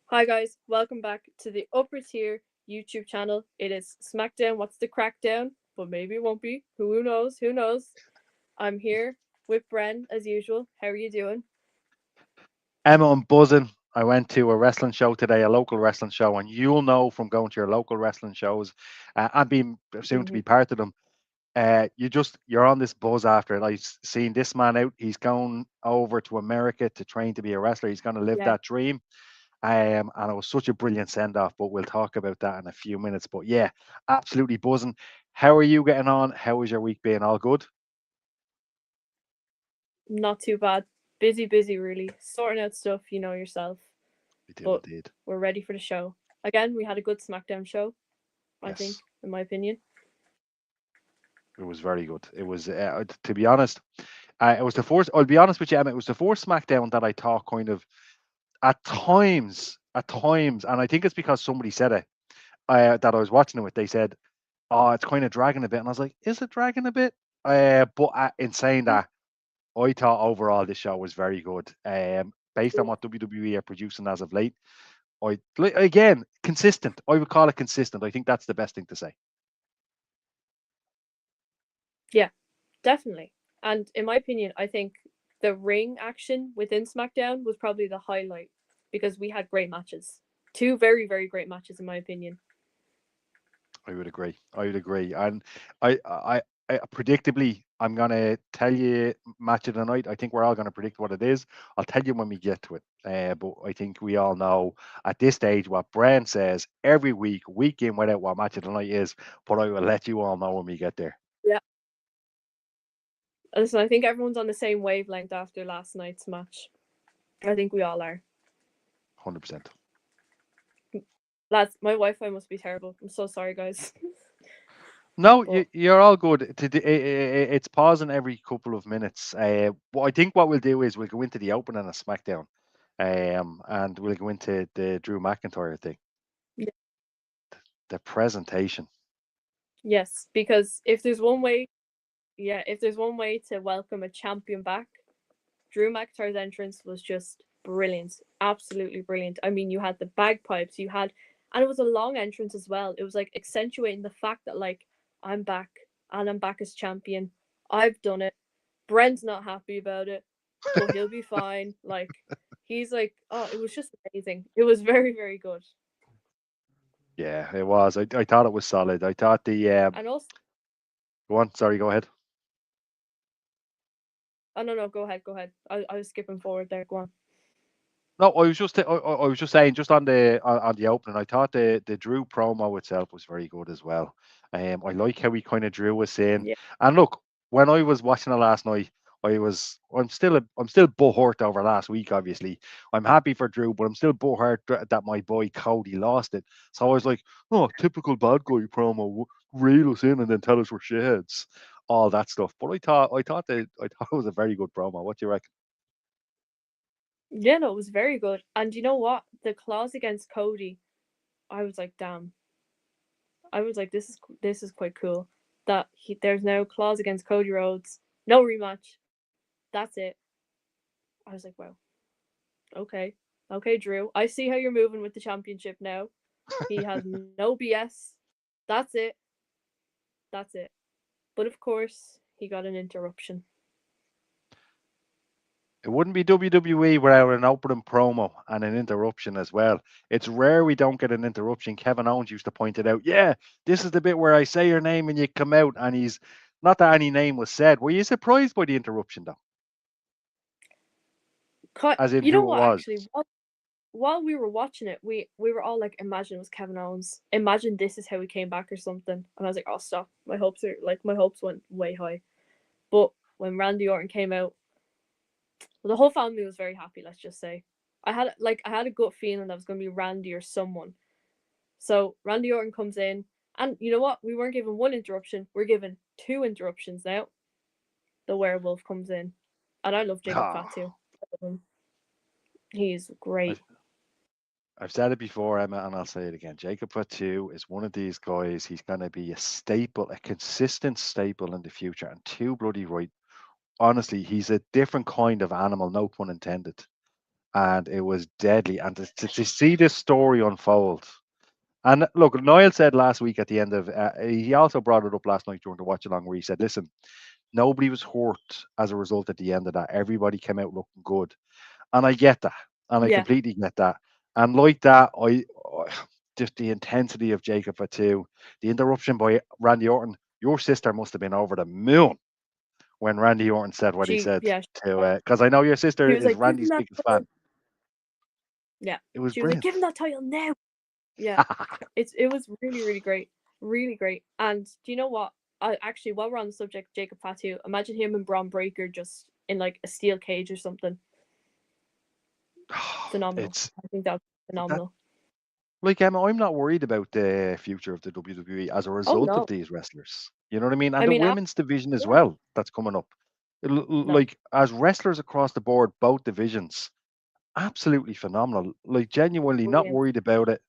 Hi guys, welcome back to the upper tier YouTube channel. It is SmackDown. What's the crackdown? But maybe it won't be. Who knows? Who knows? I'm here with Bren as usual. How are you doing? Emma, I'm buzzing. I went to a wrestling show today, a local wrestling show, and you'll know from going to your local wrestling shows and being soon to Hmm. be part of them. You're on this buzz after it. I've seen this man out. He's going over to America to train to be a wrestler. He's going to live Yeah, that dream. And it was such a brilliant send off. But we'll talk about that in a few minutes. But yeah, absolutely buzzing. How are you getting on? How was your week being? All good? not too bad. Busy, really. Sorting out stuff, you know yourself. We do But indeed. we're ready for the show. Again, we had a good SmackDown show, I think, Yes. in my opinion. It was very good. It was, to be honest, it was the first. I'll be honest with you, Emma. It was the first SmackDown that I thought kind of at times, and I think it's because somebody said it that I was watching it with. They said, "Oh, it's kind of dragging a bit," and I was like, "Is it dragging a bit?" But in saying that, I thought overall this show was very good. Based on what WWE are producing as of late, again consistent. I would call it consistent. I think that's the best thing to say. Yeah, definitely. And in my opinion, I think the ring action within SmackDown was probably the highlight because we had great matches. Two very great matches, in my opinion. I would agree. I would agree. And predictably, I'm gonna tell you match of the night. I think we're all gonna predict what it is. I'll tell you when we get to it. But I think we all know at this stage what Bren says every week, week in, without what match of the night is. But I will let you all know when we get there. Yeah. Listen, I think everyone's on the same wavelength after last night's match. I think we all are. 100%. Lads, my Wi Fi must be terrible. I'm so sorry, guys. No, But you're all good. It's pausing every couple of minutes. But I think what we'll do is we'll go into the opening of SmackDown, and we'll go into the Drew McIntyre thing. yeah, The presentation. yes, because if there's one way, yeah, if there's one way to welcome a champion back, Drew McIntyre's entrance was just brilliant. Absolutely brilliant. I mean, you had the bagpipes, and it was a long entrance as well. It was like accentuating the fact that, like, I'm back and I'm back as champion. I've done it. Bren's not happy about it, but he'll be fine. Like, he's like, oh, it was just amazing. It was very good. Yeah, it was. I thought it was solid. I thought the And also, go on. Sorry, go ahead. oh no, go ahead. I was skipping forward there. Go on. No, I was just saying just on the opening. I thought the Drew promo itself was very good as well. I like how he kind of drew us in. Yeah, And look, when I was watching it last night, I'm still butthurt over last week. Obviously, I'm happy for Drew, but I'm still butthurt that my boy Cody lost it. So I was like, oh, typical bad guy promo, reel us in and then tell us we're shitheads, all that stuff. But I thought it was a very good promo. What do you reckon? yeah, no, it was very good. And you know what? The clause against Cody, I was like, damn. I was like, this is quite cool. That there's no clause against Cody Rhodes, no rematch. That's it. I was like, wow, okay, okay, Drew. I see how you're moving with the championship now. He has no BS. That's it. That's it. But of course, he got an interruption. It wouldn't be WWE without an opening promo and an interruption as well. It's rare we don't get an interruption. Kevin Owens used to point it out. Yeah, this is the bit where I say your name and you come out, and he's not that any name was said. Were you surprised by the interruption though, as in You know who it what? was? Actually, while we were watching it, we were all like, imagine it was Kevin Owens. Imagine this is how he came back or something. And I was like, oh stop. My hopes went way high. But when Randy Orton came out, well, the whole family was very happy, let's just say. I had a gut feeling that it was gonna be Randy or someone. So Randy Orton comes in, and you know what? We weren't given one interruption, we're given two interruptions now. The werewolf comes in. And I love Jacob Fatu. Oh, He's great. I've, I've said it before, Emma, and I'll say it again. Jacob Fatu is one of these guys. He's going to be a staple, a consistent staple in the future, and too bloody right. Honestly, he's a different kind of animal, no pun intended. and it was deadly. And to see this story unfold. And look, Niall said last week at the end of, he also brought it up last night during the watch along where he said, listen, nobody was hurt as a result at the end of that. Everybody came out looking good. And I get that. And I Yeah, completely get that. And like that, just the intensity of Jacob Fatu, the interruption by Randy Orton, your sister must have been over the moon when Randy Orton said what he said to, because I know your sister he was is like, give him Randy's that biggest fan. title. Yeah, It was she was like, brilliant. give him that title now. Yeah, it was really, really great. Really great. And do you know what? Actually, while we're on the subject, Jacob Fatu, imagine him and Braun Breaker just in like a steel cage or something. Phenomenal. It's I think that's that, phenomenal. like Emma, I'm not worried about the future of the WWE as a Oh result of no. these wrestlers. You know what I mean? And I the mean, women's division as yeah, well that's coming up. no, Like as wrestlers across the board, both divisions, absolutely phenomenal. Like genuinely not brilliant. worried about it.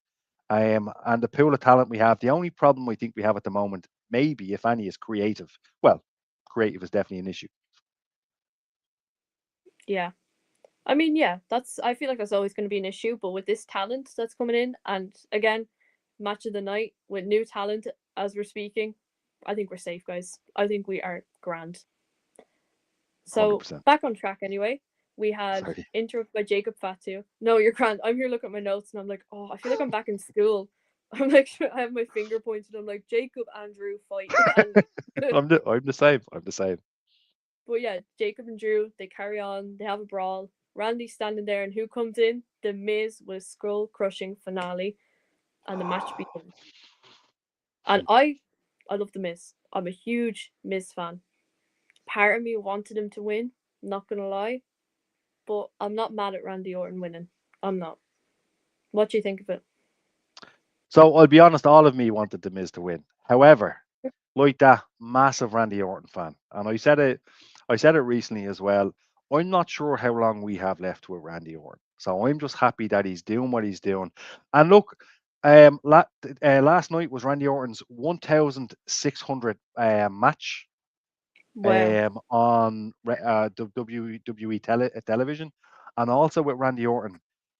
And the pool of talent we have. The only problem I think we have at the moment, maybe if any, is creative. Well, creative is definitely an issue. Yeah. I mean, yeah, I feel like that's always going to be an issue, but with this talent that's coming in, and again, match of the night with new talent as we're speaking, I think we're safe, guys. I think we are grand. Hundred So percent. back on track anyway. We had Sorry. interrupt by Jacob Fatu. No, you're grand. I'm here looking at my notes and I'm like, oh, I feel like I'm back in school. I'm like, I have my finger pointed. I'm like, Jacob, Andrew, fight. And I'm the same. I'm the same. but yeah, Jacob and Drew, they carry on. They have a brawl. Randy's standing there, and who comes in? The Miz with a skull crushing finale, and the match begins. And I love the Miz. I'm a huge Miz fan. Part of me wanted him to win. Not gonna lie, but I'm not mad at Randy Orton winning. I'm not. What do you think of it? So I'll be honest, all of me wanted the Miz to win. However, like that, massive Randy Orton fan. And I said it recently as well. I'm not sure how long we have left with Randy Orton. So I'm just happy that he's doing what he's doing. And look, last night was Randy Orton's 1,600 match Wow. on WWE television, and also with Randy Orton.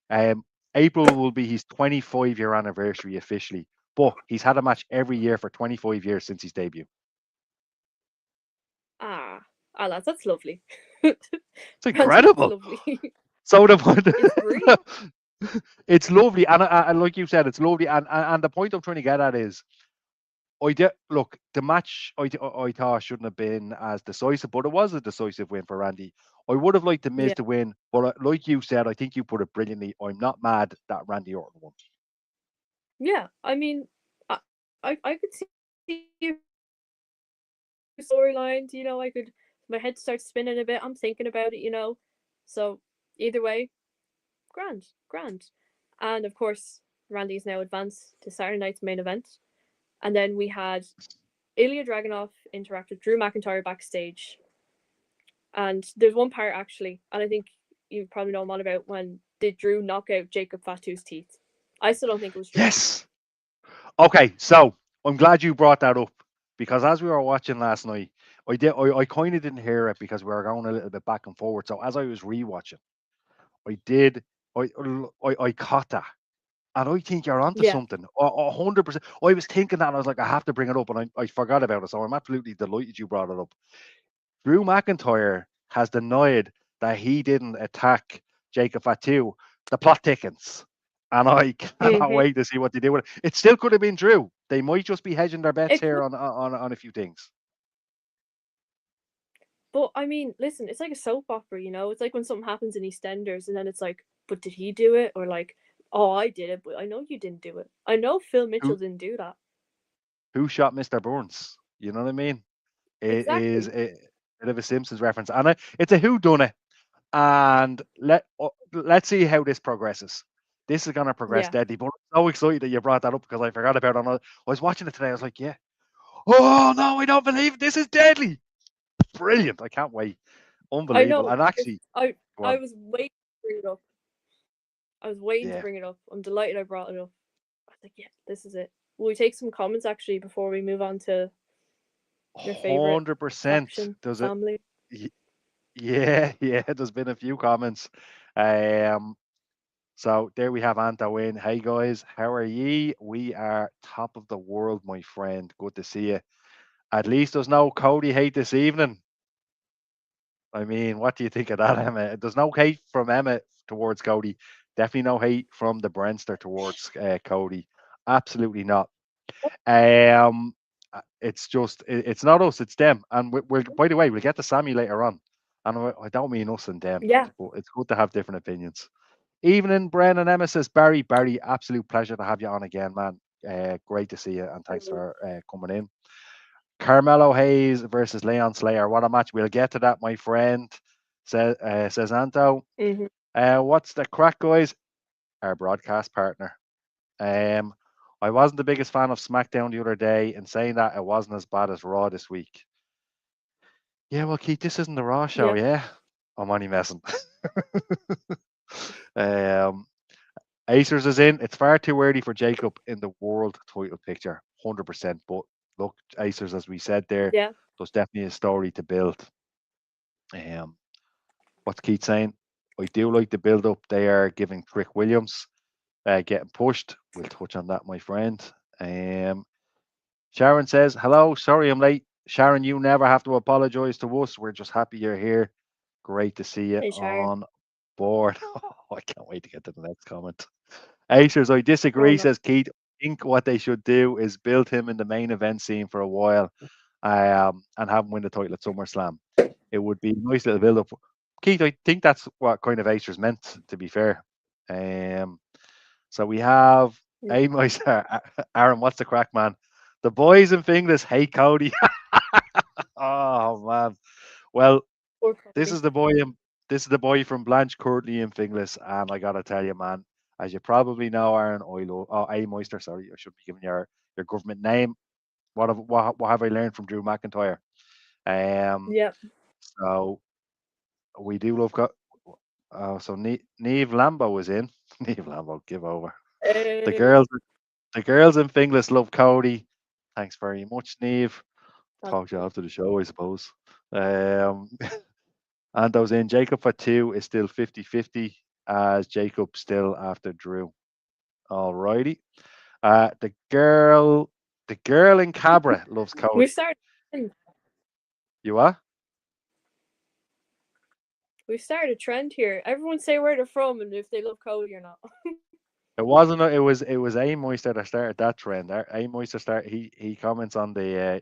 Um, April will be his 25-year anniversary officially, but he's had a match every year for 25 years since his debut. Ah, ah, lads, that's lovely. It's Randy, that's incredible. lovely. So It's brilliant. it's lovely, and like you said, it's lovely. And the point I'm trying to get at is, look, the match I thought shouldn't have been as decisive, but it was a decisive win for Randy. I would have liked the Miz Yeah, to win, but like you said, I think you put it brilliantly. I'm not mad that Randy Orton won. yeah. I mean, I could see storylines. I could. My head starts spinning a bit. I'm thinking about it. So either way, grand, grand. And of course, Randy's now advanced to Saturday night's main event. And then we had Ilya Dragunov interact with Drew McIntyre backstage. And there's one part actually, and I think you probably know what about when did Drew knock out Jacob Fatu's teeth. I still don't think it was Drew. Yes. Okay, so I'm glad you brought that up because as we were watching last night, I kind of didn't hear it because we were going a little bit back and forward. So as I was rewatching, I did I caught that. And I think you're onto Yeah. something. 100%. I was thinking that and I was like, I have to bring it up, and I forgot about it. So I'm absolutely delighted you brought it up. Drew McIntyre has denied that he didn't attack Jacob Fatu. The plot thickens. And I cannot Mm-hmm. wait to see what they do with it. It still could have been Drew. They might just be hedging their bets It here could, on a few things. but I mean, listen, it's like a soap opera. It's like when something happens in EastEnders, and then it's like, but did he do it? Or like, oh, I did it, but I know you didn't do it. I know Phil Mitchell Who didn't do that. who shot Mr. Burns? You know what I mean? It is Exactly. a bit of a Simpsons reference. And it's a who done it. And let's see how this progresses. This is going to progress Yeah. deadly, but I'm so excited that you brought that up because I forgot about it. And I was watching it today. I was like, yeah. Oh no, I don't believe it. This is deadly. Brilliant. I can't wait. I Unbelievable. know. And actually, I go I on. was waiting to bring it up. I was waiting to Yeah. bring it up. I'm delighted I brought it up. I was like, yeah, this is it. Will we take some comments actually before we move on to your favorite 100%. faction Does it? family? Yeah, yeah. There's been a few comments. Um, so there we have Anto in. Hey guys, how are ye? We are top of the world, my friend. Good to see you. At least there's no Cody hate this evening. I mean, what do you think of that, Emma? There's no hate from Emma towards Cody. Definitely no hate from the Brenster towards Cody. Absolutely not. Um, it's just it's not us, it's them. And we'll by the way, we'll get to Sammy later on. And I don't mean us and them, Yeah. but it's good to have different opinions. Evening, Bren and Emma says Barry. Barry, absolute pleasure to have you on again, man. Great to see you, and thanks for coming in. Carmelo Hayes versus Leon Slayer. What a match. We'll get to that, my friend. Says Anto. Mm-hmm. What's the crack, guys? Our broadcast partner. Um, I wasn't the biggest fan of SmackDown the other day, and saying that it wasn't as bad as Raw this week. Yeah, well, Keith, this isn't the Raw show, Yeah. yeah? I'm only messing. um, Acers is in. It's far too early for Jacob in the world title picture, 100%. But look, Acers, as we said there, Yeah. there's definitely a story to build. What's Keith saying? I do like the build up they are giving Trick Williams, getting pushed. We'll touch on that, my friend. Um, Sharon says, hello, sorry I'm late. Sharon, you never have to apologize to us. We're just happy you're here. Great to see you Hey, Sharon. on board. I can't wait to get to the next comment. Acers, I Oh disagree, no. says Keith. I think what they should do is build him in the main event scene for a while, and have him win the title at SummerSlam. It would be a nice little build up. Keith, I think that's what kind of Acers meant, to be fair. Um, so we have Mm. Amos, Aaron, what's the crack, man? The boys in Finglas hate Cody. Oh man. Well, Poor this Cody. is the boy this is the boy from Blanche Courtney in Finglas, and I gotta tell you, man, as you probably know, Aaron, A Moister, sorry, I should be giving your government name. What have I learned from Drew McIntyre? Um, Yeah. so we do love. So Neve Lambo was in. Neve Lambo, give over. The Hey. girls, the girls in Finglas love Cody. Thanks very much, Neve. That's Talk you after the show, I suppose. Um, and those in Jacob for two is still 50-50, as Jacob still after Drew. Alrighty. The girl in Cabra loves we Cody. started. You are? We started a trend here. Everyone say where they're from and if they love Cody or not. It wasn't. It was A Moister that started that trend. A Moister He comments on the.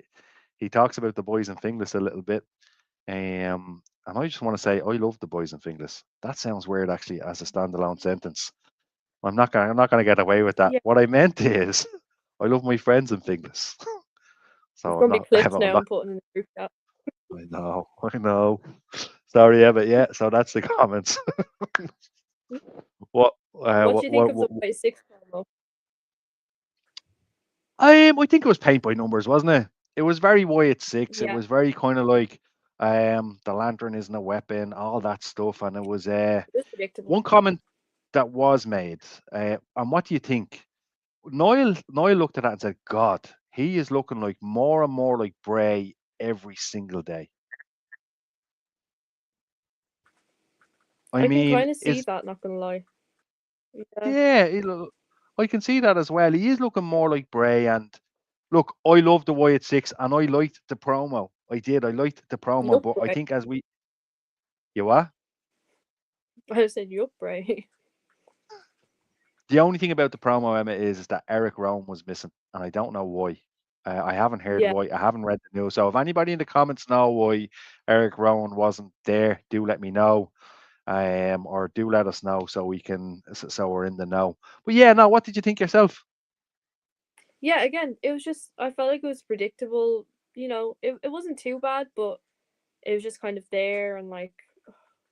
He talks about the boys in Finglas a little bit. And I just want to say I love the boys in Finglas. That sounds weird actually as a standalone sentence. I'm not gonna get away with that. Yeah. What I meant is I love my friends in Finglas. There's So I'm gonna be not clips I'm now not I'm putting in the group chat. I know. Sorry, Emma. Yeah, so that's the comments. What What do you think of the what White Six promo? I think it was paint by numbers, wasn't it? It was very Wyatt six. It Yeah. was very kind of like the lantern isn't a weapon, all that stuff. And it was It was predictable. one comment that was made. And what do you think? Noel looked at that and said, God, he is looking like more and more like Bray every single day. I I can mean, kind of see is that, not gonna lie. Yeah. yeah, I can see that as well. He is looking more like Bray. And look, I love the Wyatt six, and I liked the promo. I did. I liked the promo, Yup, but I Bray. think as we you what? I said yup, Bray. The only thing about the promo, Emma, is that Eric Rowan was missing, and I don't know why. I haven't heard Yeah. why. I haven't read the news. So if anybody in the comments know why Eric Rowan wasn't there, do let me know. Or do let us know so we can so we're in the know. But yeah, no, what did you think yourself? Yeah, again, it was just I felt like it was predictable. It wasn't too bad, but it was just kind of there and like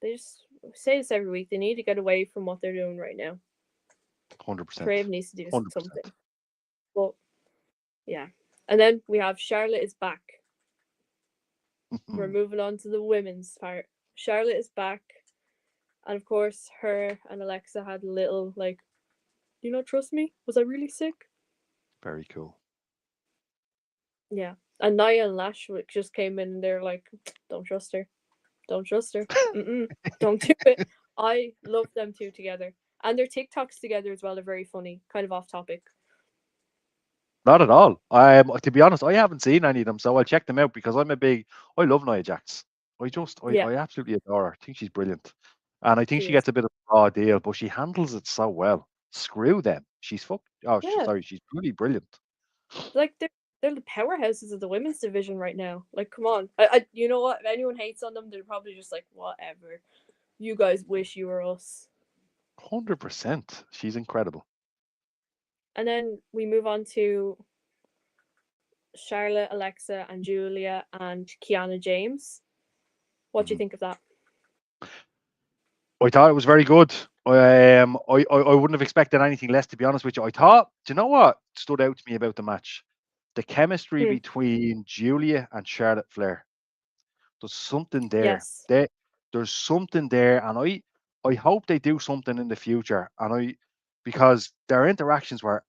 they just say this every week. They need to get away from what they're doing right now. 100%. Crave needs to do 100%. something. But yeah. And then we have Charlotte is back. We're moving on to the women's part. Charlotte is back. And of course, her and Alexa had a little, like, do you not trust me? Was I really sick? Very cool. Yeah. And Nia and Lash just came in and they're like, don't trust her. Don't trust her. Mm-mm. Don't do it. I love them two together. And their TikToks together as well are very funny. Kind of off topic. Not at all. To be honest, I haven't seen any of them, so I'll check them out because I love Nia Jax. Yeah, I absolutely adore her. I think she's brilliant, and I think she she is. gets a bit of a raw deal, but she handles it so well. Screw them. She's fuck. Oh, Yeah. sorry, she's really brilliant. Like they're the powerhouses of the women's division right now. Like, come on. You know what? If anyone hates on them, they're probably just like, whatever. You guys wish you were us. 100%. She's incredible. And then we move on to Charlotte, Alexa, and Julia and Kiana James. What do you Mhm. think of that? I thought it was very good. I wouldn't have expected anything less, to be honest with you. I thought, do you know what stood out to me about the match? The chemistry Hmm. between Julia and Charlotte Flair. There's something there. Yes. There's something there, and I hope they do something in the future. And because their interactions were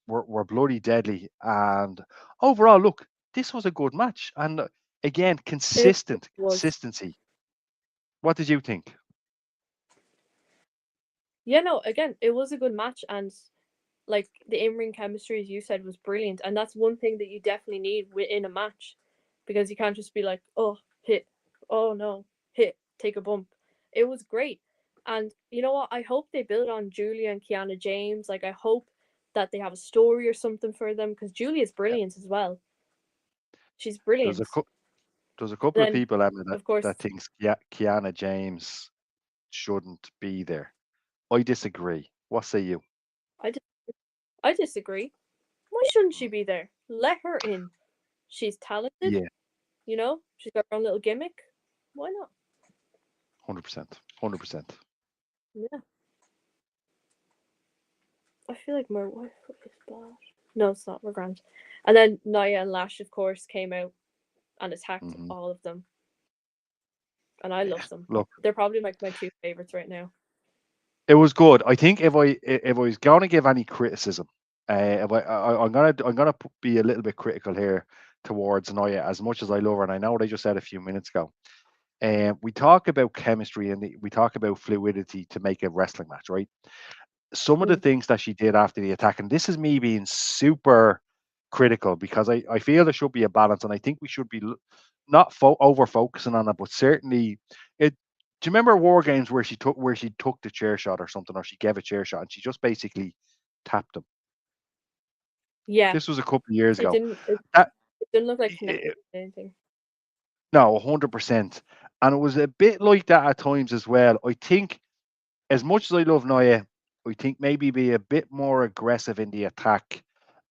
bloody deadly. And overall, look, this was a good match. And again, It was. consistency. What did you think? Yeah, no, again, it was a good match, and like the in ring chemistry, as you said, was brilliant. And that's one thing that you definitely need within a match, because you can't just be like, oh, hit, oh no, hit, take a bump. It was great. And you know what? I hope they build on Julia and Kiana James. Like, I hope that they have a story or something for them, because Julia's Yeah. brilliant as well. She's There's a brilliant. cou- there's a couple of Then, people, Emma, of course, that thinks Kiana James shouldn't be there. I disagree. What say you? I, dis- I disagree. Why shouldn't she be there? Let her in. She's talented. Yeah, You know, she's got her own little gimmick. Why not? 100%. 100%. Yeah. I feel like my wife is bad. No, it's not. We're grand. And then Naya and Lash, of course, came out and attacked Hmm. all of them. And I Yeah. love them. Look, They're probably like my two favorites right now. it was good. I think if I was going to give any criticism, if I'm gonna be a little bit critical here towards Naya, as much as I love her, and I know what I just said a few minutes ago. We talk about chemistry and we talk about fluidity to make a wrestling match, right? Some of the Mm. things that she did after the attack, and this is me being super critical because I feel there should be a balance, and I think we should be not over focusing on it, but certainly it. Do you remember War Games where she took the chair shot or something, or she gave a chair shot and she just basically tapped him? Yeah. This was a couple of years It ago. didn't it, That it didn't look like connected eh, to anything. no, 100%, and it was a bit like that at times as well. I think as much as I love Naya, I think maybe be a bit more aggressive in the attack.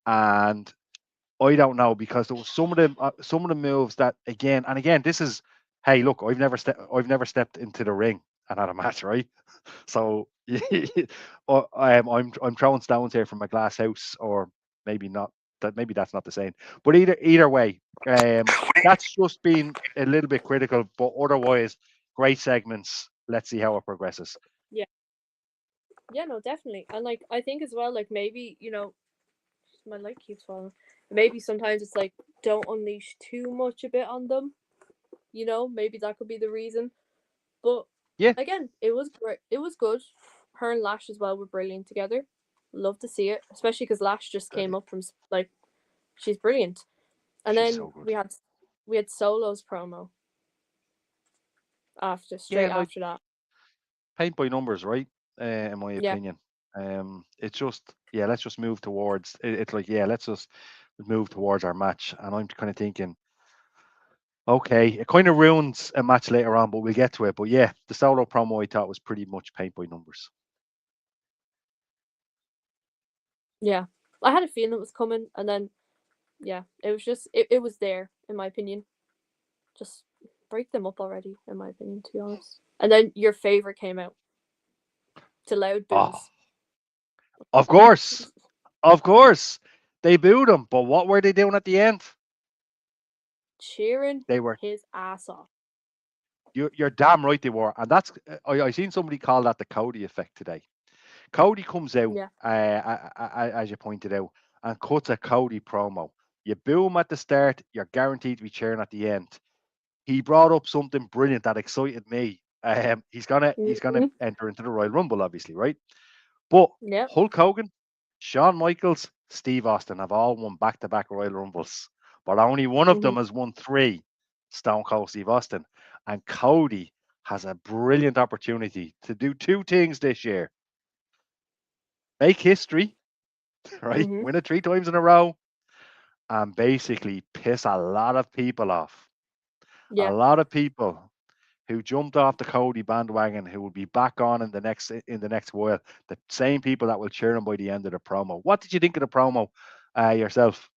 And I don't know because there was some of the moves that again this is, hey, look, I've never stepped into the ring and had a match, right? So I'm throwing stones here from a glass house, or maybe not. Maybe that's not the same. But either way, um, that's just been a little bit critical. But otherwise, great segments. Let's see how it progresses. Yeah. Yeah, no, definitely. And like I think as well, like maybe, my light keeps falling. Maybe sometimes it's like don't unleash too much a bit on them. Maybe that could be the reason. But Yeah, again, it was great. It was good. Her and Lash as well were brilliant together. Love to see it, especially because Lash just came up from like she's brilliant. And she's then so good. we had Solo's promo Yeah, straight like after that. paint by numbers, right? In my Yeah, opinion. It's just, yeah, let's just move towards it's like, yeah, let's just move towards our match. And I'm kind of thinking, okay, it kind of ruins a match later on, but we'll get to it. But yeah, the solo promo I thought was pretty much paint by numbers. yeah. I had a feeling it was coming, and then yeah, it was just it was there in my opinion. Just break them up already, in my opinion, to be honest. And then your favorite came out to loud Oh, boos, of course. Of course. They booed him, but what were they doing at the end? cheering They were, his ass off. you're damn right they were. And that's, I seen somebody call that the Cody effect today. Cody comes out, Yeah, as you pointed out, and cuts a Cody promo. You boo him at the start, you're guaranteed to be cheering at the end. He brought up something brilliant that excited me. He's gonna Mhm. enter into the Royal Rumble, obviously, right? But Yep. Hulk Hogan, Shawn Michaels, Steve Austin have all won back-to-back Royal Rumbles, but only one of them Mhm. has won three. Stone Cold Steve Austin, and Cody has a brilliant opportunity to do two things this year: make history, right? Mhm. Win it three times in a row, and basically piss a lot of people off. A Yeah. lot of people who jumped off the Cody bandwagon who will be back on in the next while. The same people that will cheer him by the end of the promo. What did you think of the promo yourself?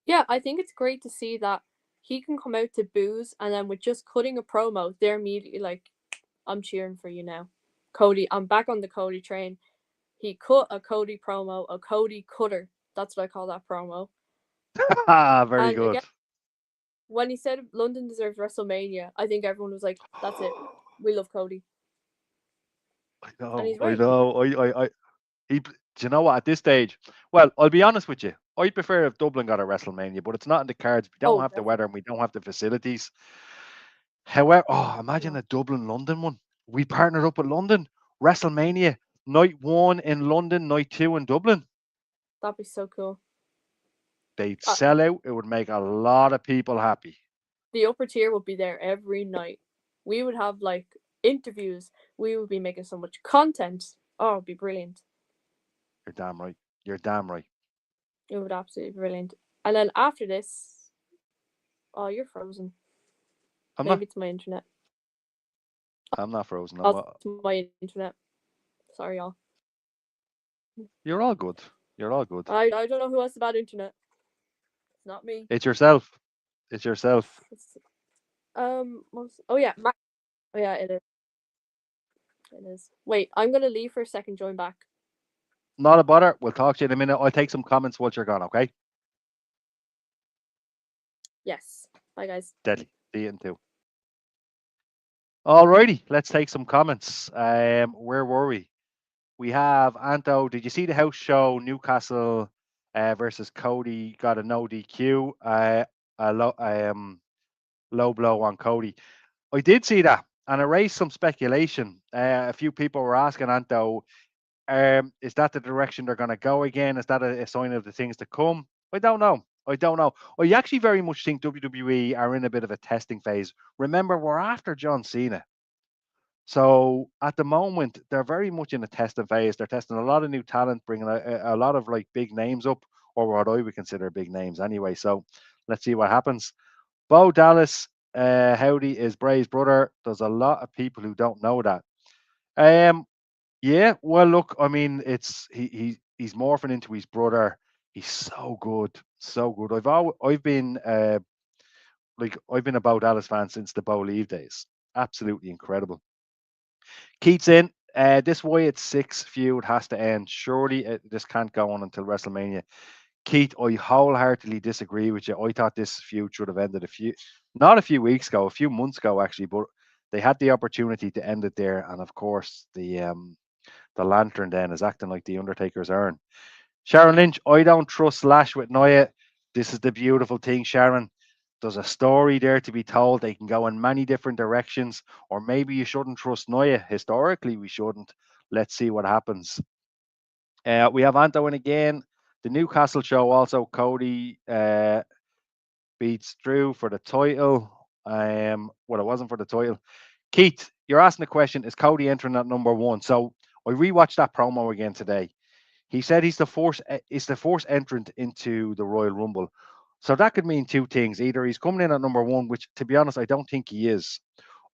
Yeah, I think it's great to see that he can come out to booze and then with just cutting a promo, they're immediately like, I'm cheering for you now. Cody, I'm back on the Cody train. He cut a Cody promo, a Cody cutter. That's what I call that promo. Very And good. again, when he said London deserves WrestleMania, I think everyone was like, that's it. We love Cody. I And know, he's I right. know. Do you know what? At this stage, well, I'll be honest with you. I prefer if Dublin got a WrestleMania, but it's not in the cards. We don't Oh, have the definitely. weather and we don't have the facilities. However, imagine No, a Dublin London one. We partnered up with London. WrestleMania, night one in London, night two in Dublin. that'd be so cool. They'd Uh, sell out. It would make a lot of people happy. the upper tier would be there every night. We would have like interviews. We would be making so much content. Oh, it'd be brilliant. You're damn right. You're damn right. It would absolutely be brilliant. And then after this, oh, you're frozen. I'm not. Maybe it's my internet. I'm not frozen. Oh, it's my internet. Sorry, y'all. You're all good. You're all good. I don't know who has the bad internet. It's not me. It's yourself. It's yourself. It's, oh yeah, oh yeah, it is. It is. Wait, I'm gonna leave for a second. Join back. Not a bother. We'll talk to you in a minute. I'll take some comments once you're gone. Okay. Yes. Bye, guys. Deadly. See you in two. Alrighty. Let's take some comments. Where were we? We have Anto. Did you see the house show Newcastle versus Cody? Got a no DQ. Low blow on Cody. I did see that, and it raised some speculation. A few people were asking Anto, is that the direction they're going to go again? Is that a sign of the things to come? I don't know. I don't know. I actually very much think WWE are in a bit of a testing phase. Remember, we're after John Cena. So at the moment, they're very much in a testing phase. They're testing a lot of new talent, bringing a lot of like big names up, or what I would consider big names anyway. So let's see what happens. Bo Dallas, Howdy is Bray's brother. There's a lot of people who don't know that. Um, yeah, well, look, I mean, he's morphing into his brother. He's so good, so good. I've been a Bo Dallas fan since the Bo Leave days. Absolutely incredible. Keats in. This way, it's six feud has to end. Surely, this can't go on until WrestleMania. Keith, I wholeheartedly disagree with you. I thought this feud should have ended not a few weeks ago, a few months ago actually, but they had the opportunity to end it there, and of course, the Lantern then is acting like the Undertaker's urn. Sharon Lynch, I don't trust Lash with Nia. This is the beautiful thing, Sharon. There's a story there to be told. They can go in many different directions, or maybe you shouldn't trust Nia. Historically, we shouldn't. Let's see what happens. We have Anto in again. The Newcastle show also. Cody beats Drew for the title. Well, it wasn't for the title. Keith, you're asking the question: is Cody entering at number one? So I rewatched that promo again today. He said is the force entrant into the Royal Rumble. So that could mean two things. Either he's coming in at number one, which to be honest, I don't think he is,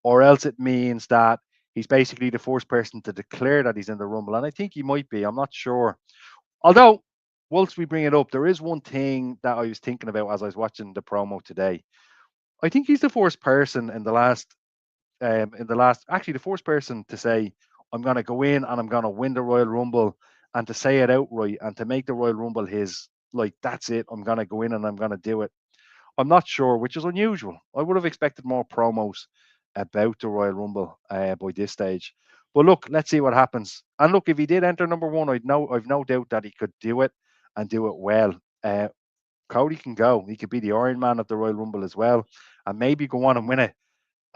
or else it means that he's basically the first person to declare that he's in the Rumble. And I think he might be. I'm not sure. Although, whilst we bring it up, there is one thing that I was thinking about as I was watching the promo today. I think he's the first person actually the first person to say, I'm going to go in and I'm going to win the Royal Rumble, and to say it outright and to make the Royal Rumble his, like, that's it. I'm going to go in and I'm going to do it. I'm not sure, which is unusual. I would have expected more promos about the Royal Rumble by this stage. But look, let's see what happens. And look, if he did enter number one, I've no doubt that he could do it and do it well. Cody can go. He could be the Iron Man of the Royal Rumble as well, and maybe go on and win it.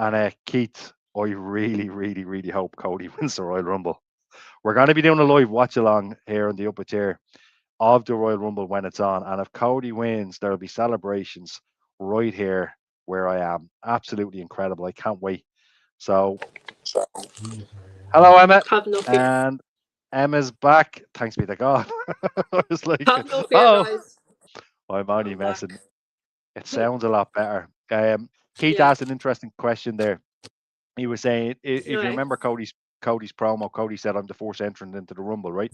And Keith, I really, really, really hope Cody wins the Royal Rumble. We're going to be doing a live watch along here in the upper tier of the Royal Rumble when it's on. And if Cody wins, there'll be celebrations right here where I am. Absolutely incredible. I can't wait. So, hello, Emma. Have no fear. And Emma's back. Thanks be to God. I was like, Have no fear, oh, guys. I'm only I'm messing. back. It sounds a lot better. Keith Yeah. asked an interesting question there. He was saying, if you Okay. remember Cody's promo, Cody said, "I'm the first entrant into the Rumble," right?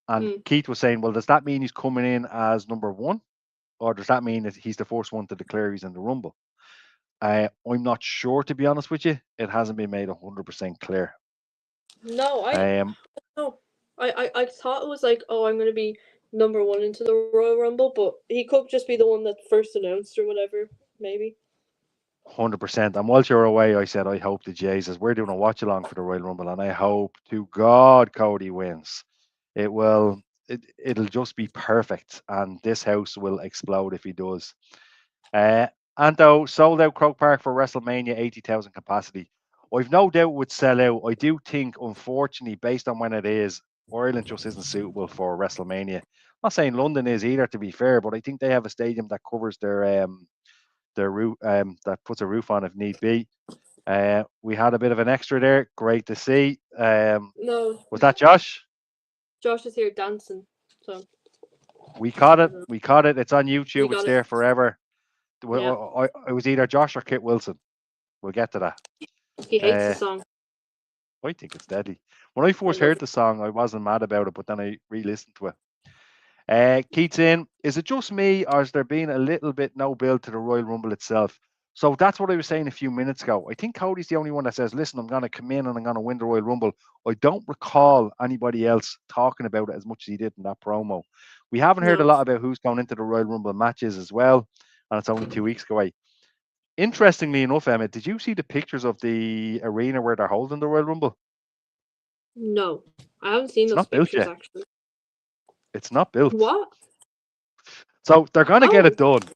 And Mm. Keith was saying, well, does that mean he's coming in as number one? Or does that mean that he's the first one to declare he's in the Rumble? I'm not sure, to be honest with you. It hasn't been made 100% clear. No, Um, no. I thought it was like, oh, I'm going to be number one into the Royal Rumble, but he could just be the one that first announced or whatever, maybe. 100%. And whilst you're away, I said, I hope to Jesus. We're doing a watch along for the Royal Rumble, and I hope to God Cody wins. It'll just be perfect, and this house will explode if he does. Anto sold out Croke Park for WrestleMania, 80,000 capacity. I've no doubt it would sell out. I do think, unfortunately, based on when it is, Ireland just isn't suitable for WrestleMania. I'm not saying London is either, to be fair, but I think they have a stadium that covers their roof, that puts a roof on if need be. We had a bit of an extra there. Great to see. No, Was that Josh? Josh is here dancing, so We caught it. We caught it. It's on we YouTube. It's got there it. forever. Yeah, It was either Josh or Kit Wilson. We'll get to that. he hates the Uh, song. I think it's deadly. When I I first love heard it. the song, I wasn't mad about it, but then I re-listened to it. Keith's in. Is it just me, or has there been a little bit no build to the Royal Rumble itself? So that's what I was saying a few minutes ago. I think Cody's the only one that says, listen, I'm going to come in and I'm going to win the Royal Rumble. I don't recall anybody else talking about it as much as he did in that promo. We haven't heard a No, lot about who's going into the Royal Rumble matches as well, and it's only 2 weeks away. Interestingly enough, Emma, did you see the pictures of the arena where they're holding the Royal Rumble? no, I haven't seen It's those not built pictures yet. actually. It's not built. What? So they're going to get it Oh, done.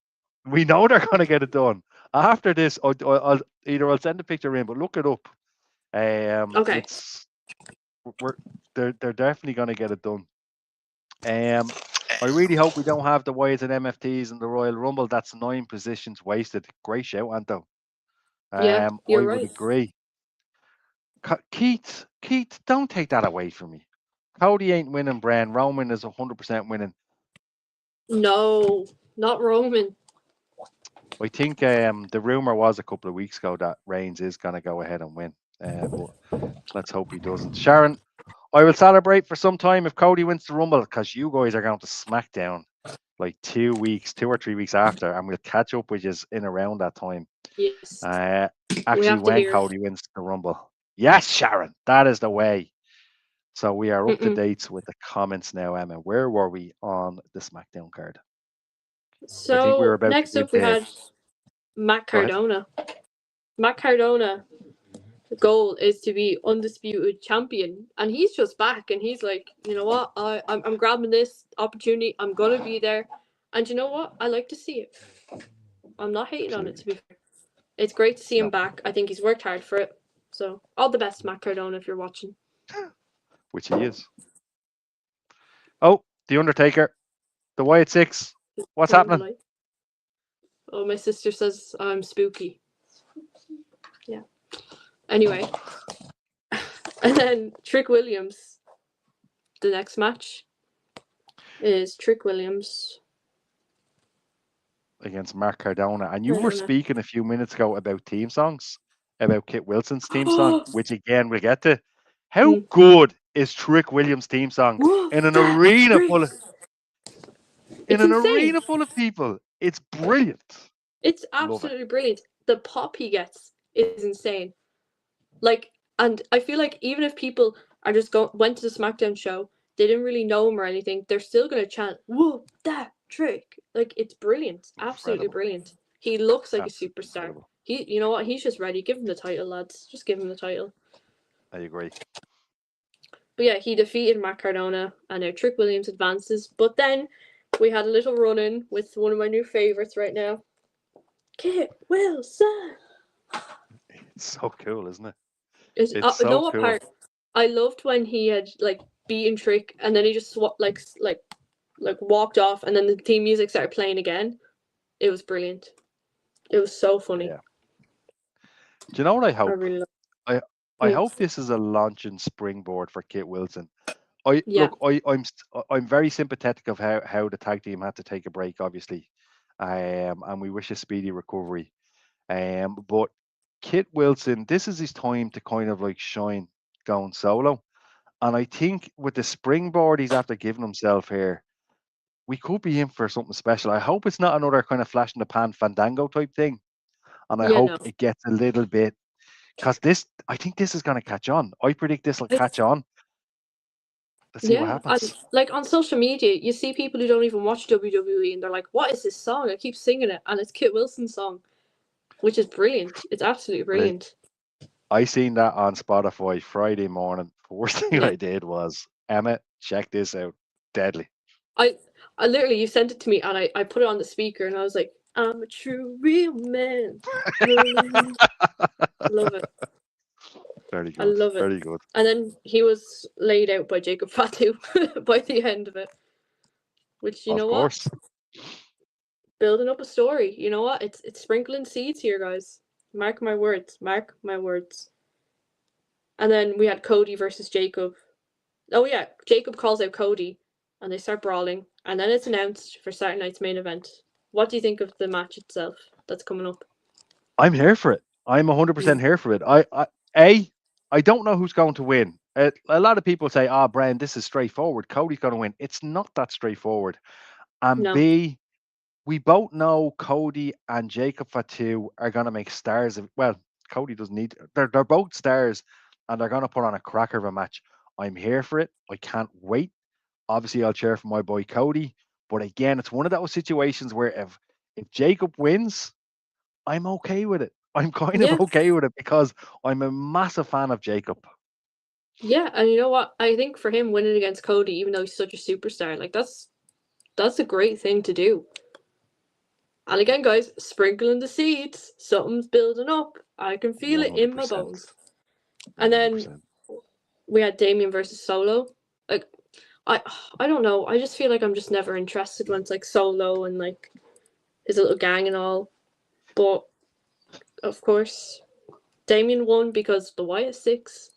We know they're going to get it done. After this, I'll send a picture in, but look it up. okay. It's they're definitely going to get it done. I really hope we don't have the Wyatts and MFTs in the Royal Rumble. That's 9 positions wasted. Great shout, Anto. Yeah, I you're would right. agree. Keith, don't take that away from me. Cody ain't winning, Bren. Roman is 100% winning. No, not Roman. I think the rumor was a couple of weeks ago that Reigns is going to go ahead and win. But let's hope he doesn't. Sharon, I will celebrate for some time if Cody wins the Rumble, because you guys are going to SmackDown like 2 or 3 weeks after, and we'll catch up with you in around that time. Yes, we Actually, have to when hear. Cody wins the Rumble. Yes, Sharon, that is the way. So we are up to dates with the comments now, Emma. Where were we on the SmackDown card? I think we were So about to next give up we the. had Matt Go ahead. Cardona. Matt Cardona. The goal is to be undisputed champion, and he's just back, and he's like, you know what, I'm grabbing this opportunity. I'm gonna be there, and you know what? I like to see it. I'm not hating on it, to be fair. It's great to see him No, back. I think he's worked hard for it. So all the best, Matt Cardona, if you're watching. which he is. Oh, The Undertaker, the Wyatt Six. What's Turn on the happening? light. Oh, my sister says I'm spooky. Yeah. Anyway, and then Trick Williams. The next match is Trick Williams Against Mark Cardona. And you were Cardona. speaking a few minutes ago about theme songs, about Kit Wilson's theme song, which again we'll get to. How good is Trick Williams' theme song in an arena full of It's insane. people? It's brilliant. It's Love it. absolutely brilliant. The pop he gets is insane. Like, and I feel like even if people are just went to the SmackDown show, they didn't really know him or anything, they're still gonna chant, "Whoa, that Trick!" Like, it's brilliant, absolutely Incredible. brilliant. He looks like Absolutely a superstar. incredible. You know what? He's just ready. Give him the title, lads. Just give him the title. I agree. But yeah, he defeated Matt Cardona, and now Trick Williams advances. But then we had a little run in with one of my new favorites right now, Kit Wilson. It's so cool, isn't it? It's, It's you know so what cool. part I loved when he had like beaten Trick and then he just like walked off and then the theme music started playing again. It was brilliant. It was so funny. Yeah. Do you know what I I hope? really love. I I Mm, hope this is a launching springboard for Kit Wilson. I yeah, look, I'm very sympathetic of how the tag team had to take a break, obviously, and we wish a speedy recovery. But Kit Wilson, this is his time to kind of like shine going solo, and I think with the springboard he's after giving himself here, we could be in for something special. I hope it's not another kind of flash in the pan Fandango type thing, and I yeah, no. hope it gets a little bit because I think this is going to catch on. I predict this will catch It's on. Let's see what yeah, and happens. like on social media, you see people who don't even watch WWE and they're like, "What is this song?" I keep singing it, and it's Kit Wilson's song, which is brilliant. It's absolutely Li- brilliant. I seen that on Spotify Friday morning. First thing Yeah, I did was, Emma, check this out. Deadly. I I literally you sent it to me and I put it on the speaker and I was like, "I'm a true real man." Love it. Very I good. love it. Very good. And then he was laid out by Jacob Fatu by the end of it, which you Of know what, course. building up a story. You know what, it's sprinkling seeds here, guys. Mark my words. Mark my words. And then we had Cody versus Jacob. Oh yeah, Jacob calls out Cody, and they start brawling. And then it's announced for Saturday night's main event. What do you think of the match itself that's coming up? I'm here for it. I'm 100% Mm. here for it. I don't know who's going to win. A lot of people say, "Ah, Bren, this is straightforward. Cody's going to win." It's not that straightforward. And No. B, we both know Cody and Jacob Fatu are going to make stars of. Well, Cody doesn't need. They're both stars, and they're going to put on a cracker of a match. I'm here for it. I can't wait. Obviously, I'll cheer for my boy Cody. But again, it's one of those situations where if Jacob wins, I'm okay with it. I'm kind of Yeah. okay with it because I'm a massive fan of Jacob. Yeah, and you know what? I think for him winning against Cody, even though he's such a superstar, like that's a great thing to do. And again, guys, sprinkling the seeds. Something's building up. I can feel it in my 100%. bones. And then 100%. we had Damien versus Solo. Like, I I don't know. I just feel like I'm just never interested when it's like Solo and like his little gang and all. But of course, Damien won because the Wyatt Six.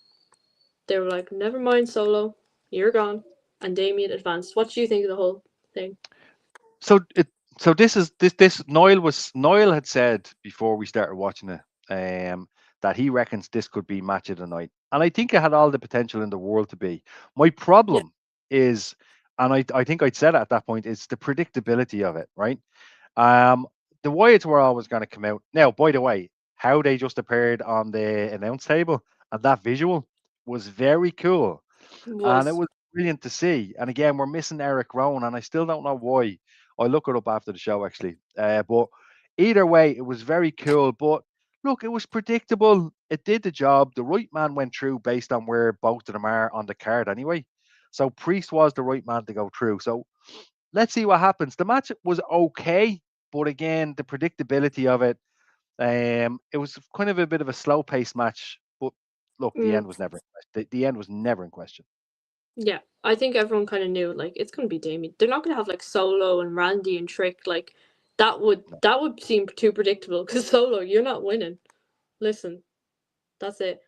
They were like, never mind, Solo, you're gone, and Damien advanced. What do you think of the whole thing? So it so this Noel had said before we started watching it that he reckons this could be match of the night. And I think it had all the potential in the world to be. My Yeah. problem is, and I think I'd said it at that point, is the predictability of it, right? Um, the Wyatts were always going to come out. Now, by the way, how they just appeared on the announce table and that visual was very cool. And it Was was brilliant to see. And again, we're missing Eric Rowan, and I still don't know why. I'll look it up after the show, actually. But either way, it was very cool. But look, it was predictable. It did the job. The right man went through based on where both of them are on the card, anyway. So Priest was the right man to go through. So let's see what happens. The match was okay, but again, the predictability of it, it was kind of a bit of a slow paced match. But look, the mm, end was never the end was never in question. yeah. I think everyone kind of knew like it's gonna be Damien. They're not gonna have like Solo and Randy and Trick. Like No. that would seem too predictable. Because Solo, you're not winning. Listen, that's it.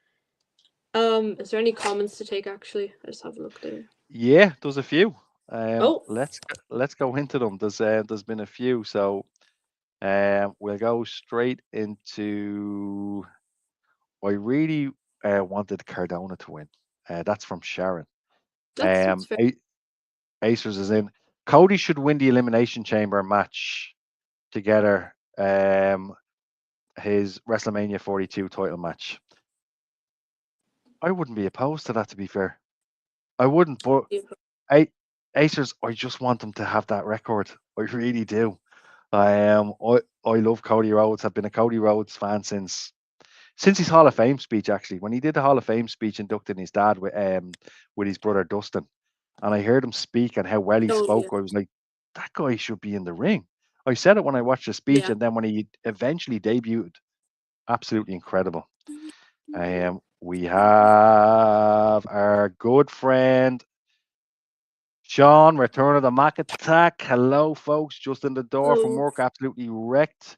Is there any comments to take? Actually, I just have a look there. Yeah, there's a few. Oh, Let's go into them. There's been a few, so we'll go straight into. I really wanted Cardona to win. That's from Sharon. that's fair. Acers is in. Cody should win the Elimination Chamber match together. His WrestleMania 42 title match. I wouldn't be opposed to that, to be fair. I wouldn't, but A- Acers, I just want them to have that record. I really do. I love Cody Rhodes. I've been a Cody Rhodes fan since his Hall of Fame speech. Actually, when he did the Hall of Fame speech inducting his dad with his brother Dustin, and I heard him speak and how well he Oh spoke, yeah, I was like, that guy should be in the ring. I said it when I watched the speech, yeah. and then when he eventually debuted, absolutely incredible. We have our good friend Sean, return of the Mac attack. Hello, folks. Just in the door from Hello. work, absolutely wrecked.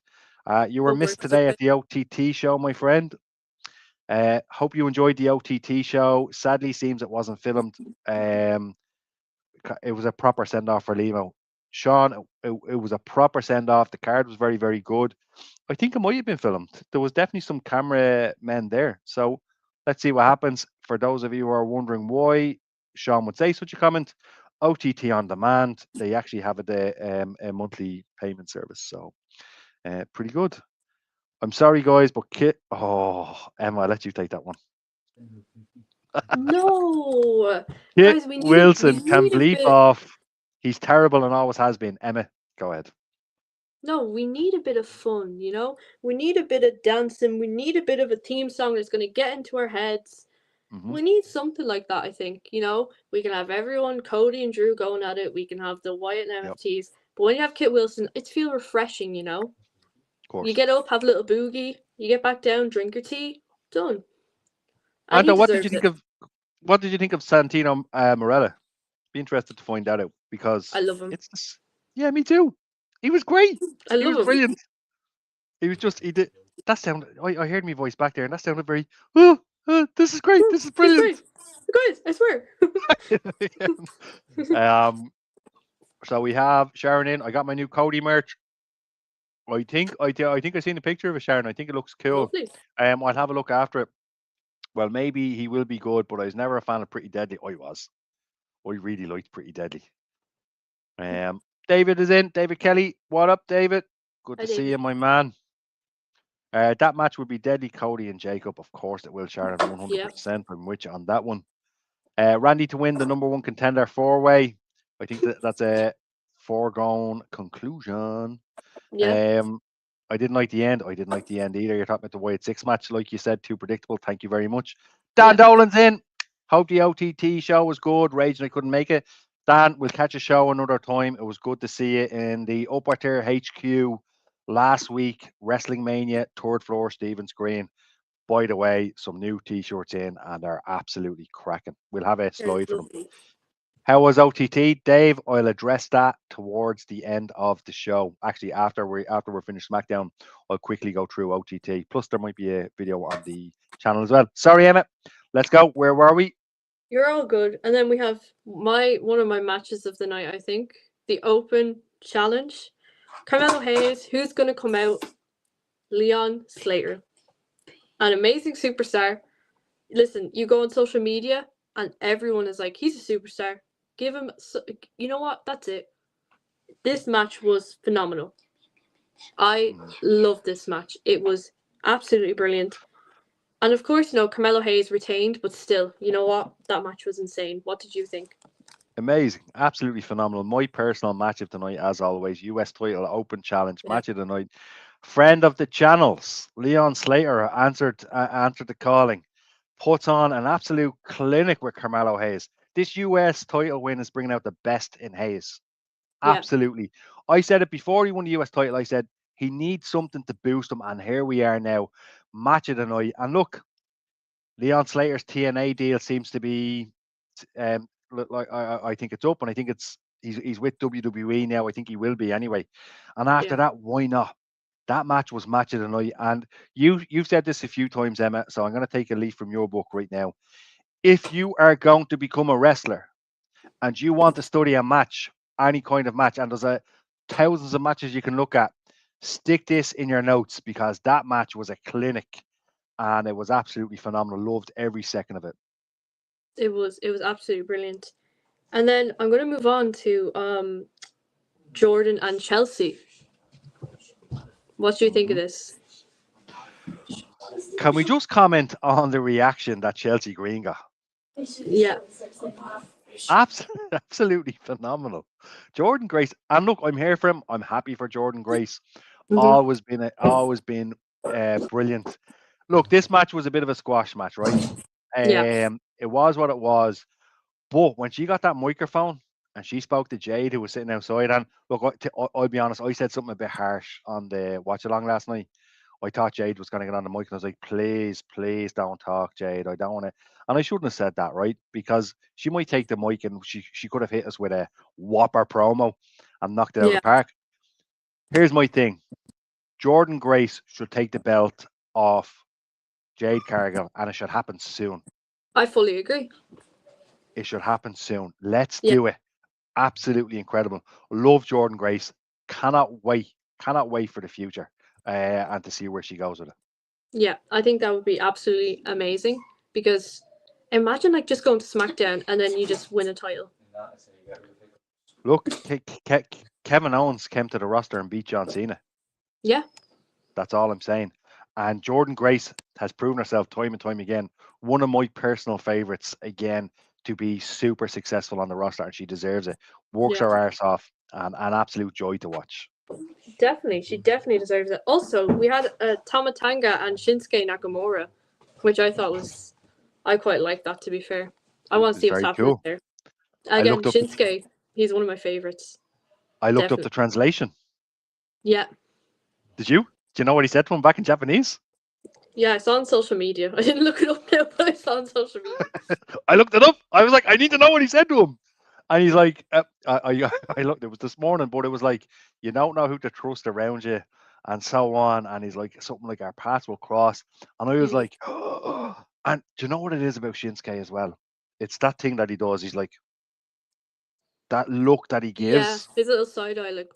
You were Hope missed works today okay. at the OTT show, my friend. Hope you enjoyed the OTT show. Sadly, seems it wasn't filmed. It was a proper send off for Limo. Sean, it was a proper send off. The card was very, very good. I think it might have been filmed. There was definitely some camera men there. So let's see what happens. For those of you who are wondering why Sean would say such a comment, OTT on demand. They actually have a monthly payment service. So pretty good. I'm sorry, guys, but Kit. Oh, Emma, I'll let you take that one. No, Kit guys, we Wilson can need a bleep bit. off. He's terrible and always has been. Emma, go ahead. No, we need a bit of fun. We need a bit of dancing. We need a bit of a theme song that's going to get into our heads. Hmm. We need something like that. I think we can have everyone, Cody and Drew, going at it. We can have the Wyatt and Yep, MFTs. But when you have Kit Wilson, it's feel refreshing. of You course. get up, have a little boogie. You get back down, drink your tea. Done. And he Anta, what did you deserves think it. of Santino Morella? Be interested to find that out because I love him. it's just, yeah, me too. He was great. I He was love him. brilliant. He did that sounded. I heard my voice back there, and that sounded very. Oh, this is great. This is He's brilliant. great. Guys, I swear. um. So we have Sharon in. I got my new Cody merch. I think I've seen a picture of it, Sharon. I think it looks cool. Lovely. I'll have a look after it. Well, maybe he will be good, but I was never a fan of Pretty Deadly. I was. I really liked Pretty Deadly. David is in. David Kelly. What up, David? Good Hi, to see David. you, my man. That match would be Deadly, Cody, and Jacob. Of course, it will, Sharon. Yeah. 100%. I'm with you on that one. Randy to win the number one contender four way. I think that's a foregone conclusion. Yeah. Um, I didn't like the end. I didn't like the end either. You're talking about the Wyatt Six match, like you said, too predictable. Thank you very much. Dan Yeah. Dolan's in. Hope the OTT show was good. Raging I couldn't make it. Dan, we'll catch a show another time. It was good to see you in the Upper Tier HQ last week. Wrestling Mania, third floor, Stevens Green. By the way, some new t-shirts in and they're absolutely cracking. We'll have a They're slide for them. lovely. How was OTT, Dave? I'll address that towards the end of the show. Actually, after we're finished SmackDown, I'll quickly go through OTT. Plus, there might be a video on the channel as well. Sorry, Emmett. Let's go. Where were we? You're all good. And then we have one of my matches of the night, I think. The Open Challenge. Carmelo Hayes, who's gonna come out? Leon Slater. An amazing superstar. Listen, you go on social media and everyone is like, he's a superstar. Give him you know what? That's it. This match was phenomenal. I Mm. love this match. It was absolutely brilliant. And of course, Carmelo Hayes retained, but still, you know what? That match was insane. What did you think? Amazing. Absolutely phenomenal. My personal match of the night, as always, US title open challenge Yeah. match of the night. Friend of the channels, Leon Slater answered the calling. Puts on an absolute clinic with Carmelo Hayes. This US title win is bringing out the best in Hayes. Yeah. Absolutely. I said it before he won the US title. I said he needs something to boost him. And here we are now. Match of the night. And look, Leon Slater's TNA deal seems to be like I think it's up and I think he's with WWE now. I think he will be anyway. And after Yeah. that, why not? That match was match of the night. And you've said this a few times, Emma. So I'm going to take a leaf from your book right now. If you are going to become a wrestler and you want to study a match, any kind of match, and there's thousands of matches you can look at, stick this in your notes because that match was a clinic and it was absolutely phenomenal. Loved every second of it. It was absolutely brilliant. And then I'm gonna move on to Jordan and Chelsea. What do you think of Hmm. this? Can we just comment on the reaction that Chelsea Green got? Yeah. Absolutely phenomenal. Jordan Grace, and look, I'm here for him. I'm happy for Jordan Grace. Hmm. Always been brilliant. Look, this match was a bit of a squash match, right? Yeah. It was what it was. But when she got that microphone and she spoke to Jade, who was sitting outside, and look, I'll be honest, I said something a bit harsh on the watch along last night. I thought Jade was going to get on the mic, and I was like, please, please don't talk, Jade. I don't want to. And I shouldn't have said that, right? Because she might take the mic and she could have hit us with a whopper promo and knocked it out of Yeah, the park. Here's my thing. Jordan Grace should take the belt off Jade Cargill, and it should happen soon. I fully agree. It should happen soon. Let's Yeah. do it. Absolutely incredible. Love Jordan Grace. Cannot wait. Cannot wait for the future and to see where she goes with it. Yeah, I think that would be absolutely amazing because imagine like just going to SmackDown and then you just win a title. Look, Kevin Owens came to the roster and beat John Cena. Yeah. That's all I'm saying. And Jordan Grace has proven herself time and time again. One of my personal favorites, again, to be super successful on the roster, and she deserves it. Works Yeah. her arse off, and an absolute joy to watch. Definitely, she definitely deserves it. Also, we had Tamatanga and Shinsuke Nakamura, which I thought was, I quite like that. To be fair, I want to It's see what's very happening cool. there. I Again, looked up. Shinsuke, he's one of my favorites. I looked up Definitely. the translation. Yeah, Did you? Do you know what he said to him back in Japanese? yeah, I saw on social media. I didn't look it up now, but I saw on social media. I looked it up. I was like, I need to know what he said to him. And he's like, I looked. It was this morning, but it was like, you don't know who to trust around you, and so on. And he's like, something like our paths will cross. And I was like, and do you know what it is about Shinsuke as well? It's that thing that he does. He's like, that look that he Yeah, gives. his little side eye look.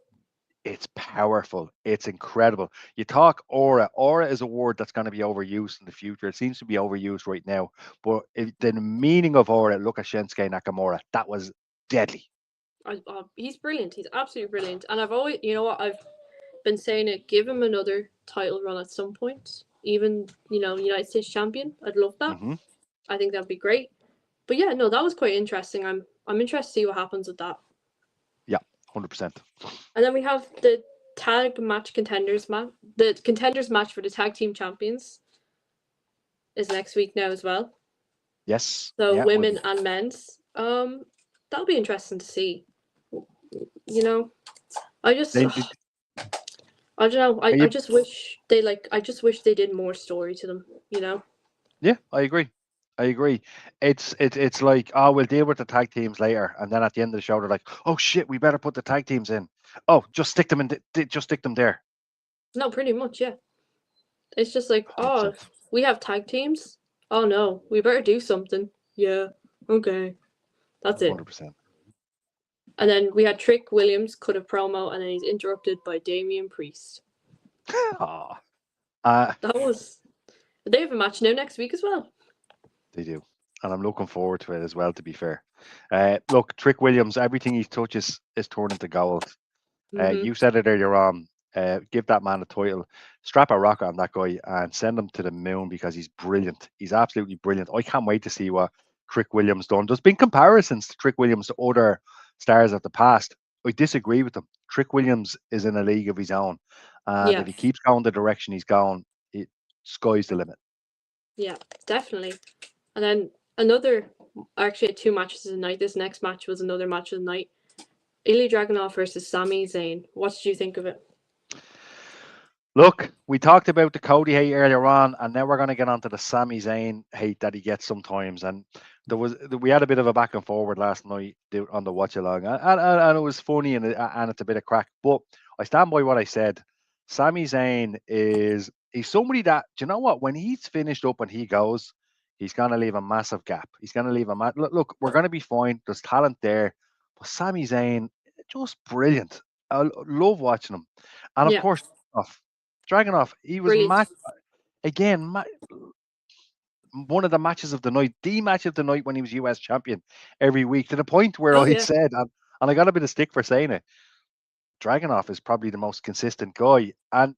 It's powerful. It's incredible. You talk aura. Aura is a word that's going to be overused in the future. It seems to be overused right now. But the meaning of aura, look at Shinsuke Nakamura. That was deadly. He's brilliant. He's absolutely brilliant. And I've always, you know what, I've been saying it. Give him another title run at some point. Even United States champion. I'd love that. Mm-hmm. I think that'd be great. But yeah, no, that was quite interesting. I'm interested to see what happens with that. Yeah, 100%. And then we have the tag match contenders match. The contenders match for the tag team champions is next week now as well. Yes. So Yeah, women and men's. That'll be interesting to see. You know, I just they, I don't know. I you, just wish they I just wish they did more story to them. yeah, I agree. I agree. It's like, oh, we'll deal with the tag teams later, and then at the end of the show, they're like, oh shit, we better put the tag teams in. Oh, just stick them in. Just stick them there. No, pretty much, yeah. It's just like, 100%. oh, we have tag teams. Oh no, we better do something. Yeah, okay, that's it. 100%. And then we had Trick Williams cut a promo, and then he's interrupted by Damian Priest. Oh, That was. They have a match now next week as well. they do. And I'm looking forward to it as well, to be fair. Look, Trick Williams, everything he touches is turned into gold. You said it earlier on. Give that man a title, strap a rocket on that guy, and send him to the moon because he's brilliant. He's absolutely brilliant. I can't wait to see what Trick Williams done. There's been comparisons to Trick Williams to other stars of the past. I disagree with them. Trick Williams is in a league of his own, and Yeah. if he keeps going the direction he's going, sky's the limit. Yeah, definitely. And then actually two matches of the night. This next match was another match of the night. Ilya Dragunov versus Sami Zayn. What did you think of it? Look, we talked about the Cody hate earlier on, and now we're going to get onto the Sami Zayn hate that he gets sometimes. And we had a bit of a back and forward last night on the watch along, and it was funny and it's a bit of crack. But I stand by what I said. Sami Zayn he's somebody that, do you know what? When he's finished up and he goes, he's going to leave a massive gap. He's going to leave look. We're going to be fine. There's talent there, but Sami Zayn, just brilliant. I love watching him, and of course, Dragunov, he was again, one of the matches of the night, the match of the night when he was US champion every week, to the point where I said, and I got a bit of stick for saying it, Dragunov is probably the most consistent guy. And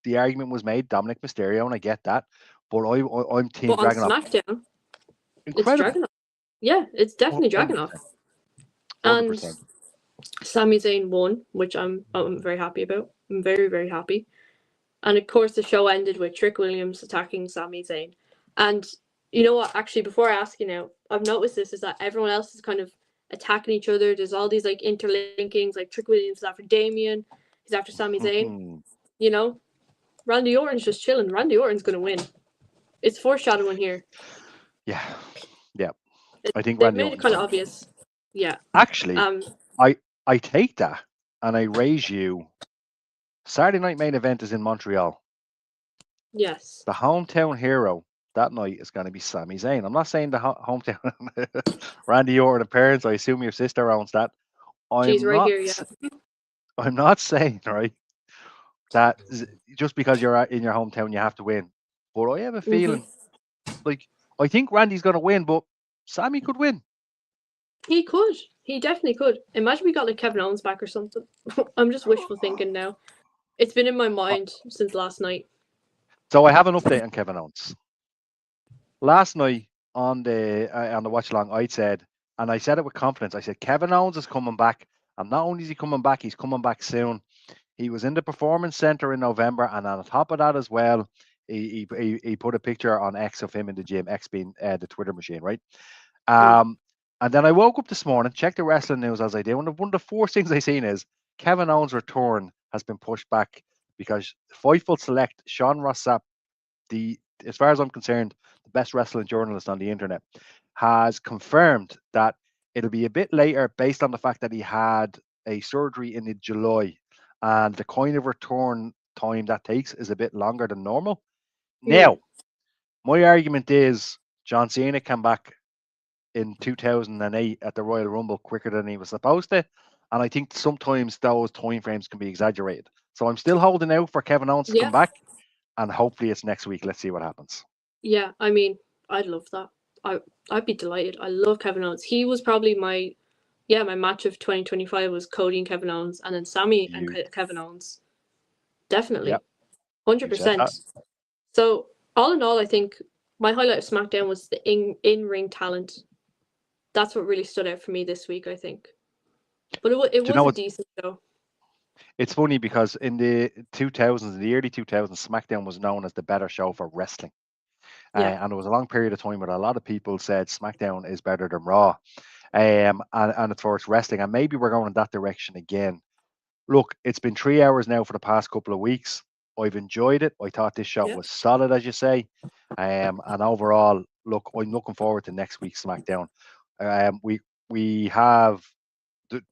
the argument was made, Dominic Mysterio, and I get that, but I'm Team But on Dragunov. SmackDown, Incredible. it's Dragunov. Yeah, it's definitely 100%. Dragunov. 100%. And Sami Zayn won, which I'm very happy about. I'm very, very happy. And of course, the show ended with Trick Williams attacking Sami Zayn. And you know what? Actually, before I ask you now, I've noticed this is that everyone else is kind of attacking each other. There's all these like interlinkings, like Trick Williams is after Damien, he's after Sami Zayn. You know, Randy Orton's just chilling. Randy Orton's going to win. It's foreshadowing here. Yeah. I think They've Randy made it Orton's kind of winning. obvious. Yeah. Actually, I take that and I raise you. Saturday night main event is in Montreal. Yes. The hometown hero that night is going to be Sami Zayn. I'm not saying the hometown Randy Orton appearance. I assume your sister owns that. She's I'm right not. here, yeah. I'm not saying right that just because you're in your hometown you have to win. But I have a feeling like I think Randy's going to win, but Sammy could win. He could. He definitely could. Imagine we got like Kevin Owens back or something. I'm just wishful thinking now. It's been in my mind since last night. So I have an update on Kevin Owens. Last night on the watch along, I said, and I said it with confidence. I said Kevin Owens is coming back, and not only is he coming back, he's coming back soon. He was in the Performance Center in November, and on top of that as well, he put a picture on X of him in the gym. X being the Twitter machine, right? And then I woke up this morning, checked the wrestling news as I do, and one of the first things I seen is Kevin Owens' return has been pushed back because Fightful Select Sean Ross Sapp, as far as I'm concerned, the best wrestling journalist on the internet, has confirmed that it'll be a bit later based on the fact that he had a surgery in July, and the kind of return time that takes is a bit longer than normal. Now, my argument is John Cena came back in 2008 at the Royal Rumble quicker than he was supposed to, and I think sometimes those time frames can be exaggerated. So I'm still holding out for Kevin Owens to come back, and hopefully it's next week. Let's see what happens. Yeah, I mean, I'd love that. I'd be delighted. I love Kevin Owens. He was probably my match of 2025 was Cody and Kevin Owens, and then Sammy and Kevin Owens. Definitely, 100%. So all in all, I think my highlight of SmackDown was the in-ring talent. That's what really stood out for me this week, I think. But it was a decent show. It's funny because in the 2000s, in the early 2000s, SmackDown was known as the better show for wrestling. And there was a long period of time where a lot of people said SmackDown is better than Raw. And it's for its wrestling. And maybe we're going in that direction again. Look, it's been 3 hours now for the past couple of weeks. I've enjoyed it. I thought this show was solid, as you say. And overall, look, I'm looking forward to next week's SmackDown. We have.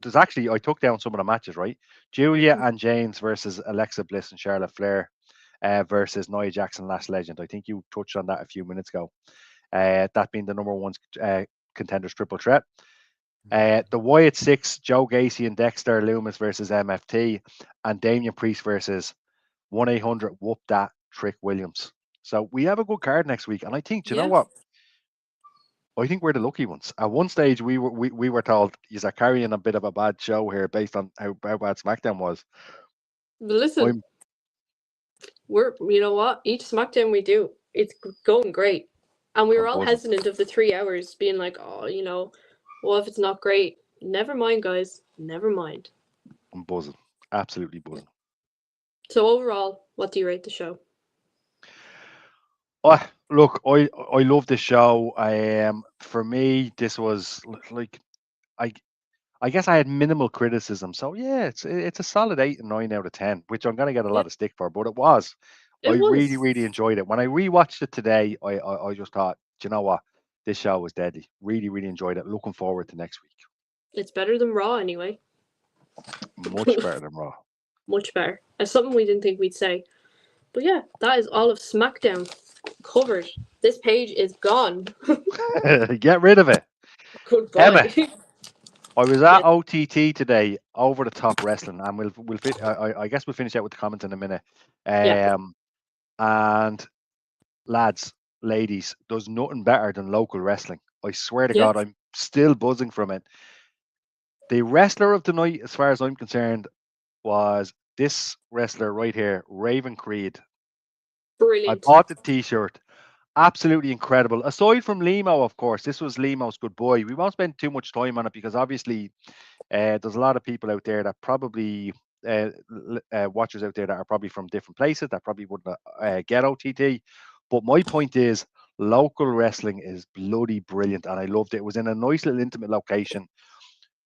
There's actually, I took down some of the matches, right? Julia and James versus Alexa Bliss and Charlotte Flair versus Nia Jackson, Last Legend. I think you touched on that a few minutes ago. That being the number one contenders triple threat. The Wyatt Six, Joe Gacy and Dexter Loomis versus MFT, and Damian Priest versus 1-800 Whoop That Trick Williams. So we have a good card next week, and I think, you know what? I think we're the lucky ones. At one stage, we were told you're carrying a bit of a bad show here based on how bad SmackDown was. But listen, you know what? Each SmackDown we do, it's going great, and we were all hesitant of the 3 hours, being like, oh, you know, what if it's not great? Never mind, guys. Never mind. I'm buzzing, absolutely buzzing. So overall, what do you rate the show? Look, I love the show. For me, this was like I guess I had minimal criticism. So yeah, it's a solid 8 and 9 out of 10, which I'm gonna get a lot of stick for, but it was. I really, really enjoyed it. When I rewatched it today, I just thought, do you know what? This show was deadly. Really, really enjoyed it. Looking forward to next week. It's better than Raw anyway. Much better than Raw. Much better. It's something we didn't think we'd say. But yeah, that is all of SmackDown covered. This page is gone. Get rid of it. Goodbye. Emma, I was at OTT today, Over the Top Wrestling, and I guess we'll finish out with the comments in a minute. And lads, ladies, there's nothing better than local wrestling. I swear to God, I'm still buzzing from it. The wrestler of the night, as far as I'm concerned, was this wrestler right here, Raven Creed. Brilliant. I bought the t-shirt. Absolutely incredible. Aside from Limo, of course, this was Limo's good boy. We won't spend too much time on it because obviously there's a lot of people out there that probably watchers out there that are probably from different places that probably wouldn't get OTT. But my point is, local wrestling is bloody brilliant, and I loved it. It was in a nice little intimate location.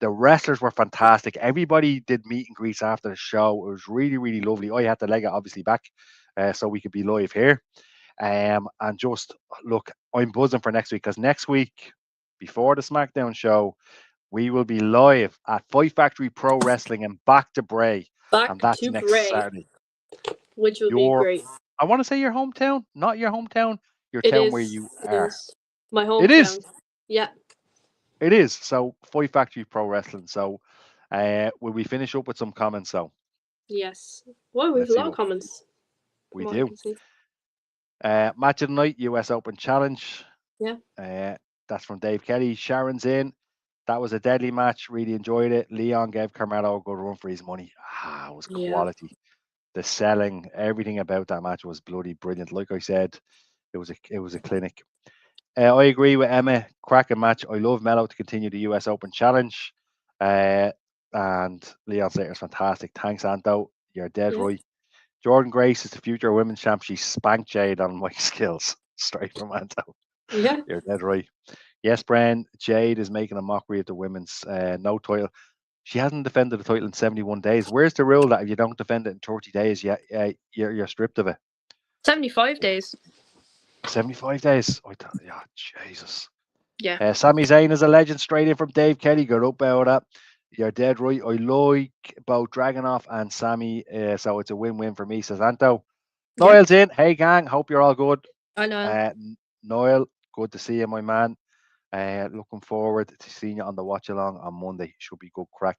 The wrestlers were fantastic. Everybody did meet and greets after the show. It was really, really lovely. I had to leg it obviously back so we could be live here. And just look, I'm buzzing for next week because next week, before the SmackDown show, we will be live at Fight Factory Pro Wrestling and back to Bray, Back and that's to next Bray, Saturday. which will be great. I want to say your hometown, not your hometown, your It town is. where you It are. is my It is. hometown. Yeah. It is. So Fight Factory Pro Wrestling. So will we finish up with some comments? So Yes. Well, we have let's a see lot of what comments. we From what I do. can see. Match of the night, US Open Challenge. Yeah. That's from Dave Kelly. Sharon's in. That was a deadly match. Really enjoyed it. Leon gave Carmelo a good run for his money. It was quality. The selling, everything about that match was bloody brilliant. Like I said, it was a clinic. I agree with Emma. Cracking match. I love Mello to continue the US Open Challenge. And Leon Slater's fantastic. Thanks, Anto. You're dead right. Jordan Grace is the future women's champ. She spanked Jade on my skills. Straight from Anto. Yeah. You're dead right. Yes, Bren. Jade is making a mockery of the women's no title. She hasn't defended the title in 71 days. Where's the rule that if you don't defend it in 30 days, you're stripped of it? 75 days. 75 days. Yeah, Jesus. Yeah. Sami Zayn is a legend, straight in from Dave Kelly. Good up about that. You're dead right. I like both Dragunov and Sami, so it's a win-win for me, says Anto. Niall's in. Hey, gang. Hope you're all good. I know. Niall, good to see you, my man. Looking forward to seeing you on the watch along on Monday. Should be good crack.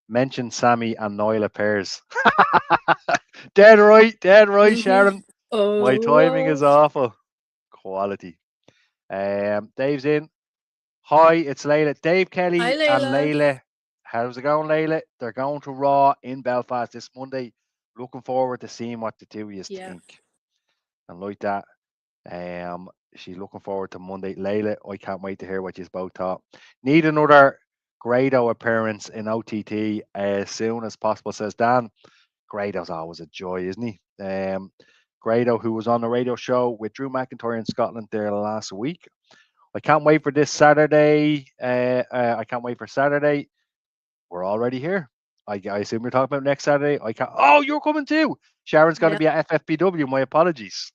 Mention Sami and Niall pairs. Dead right, Sharon. My timing is awful. Quality. Dave's in. Hi, it's Layla. Dave Kelly Hi, and Layla. Layla. How's it going, Layla? They're going to Raw in Belfast this Monday. Looking forward to seeing what the two of you think. And like that, she's looking forward to Monday. Layla, I can't wait to hear what you both thought. Need another Grado appearance in OTT as soon as possible, says Dan. Grado's always a joy, isn't he? Grado, who was on the radio show with Drew McIntyre in Scotland there last week. I can't wait for this Saturday. I can't wait for Saturday. We're already here. I assume you're talking about next Saturday. I can't. Oh, you're coming too. Sharon's going to be at FFPW. My apologies.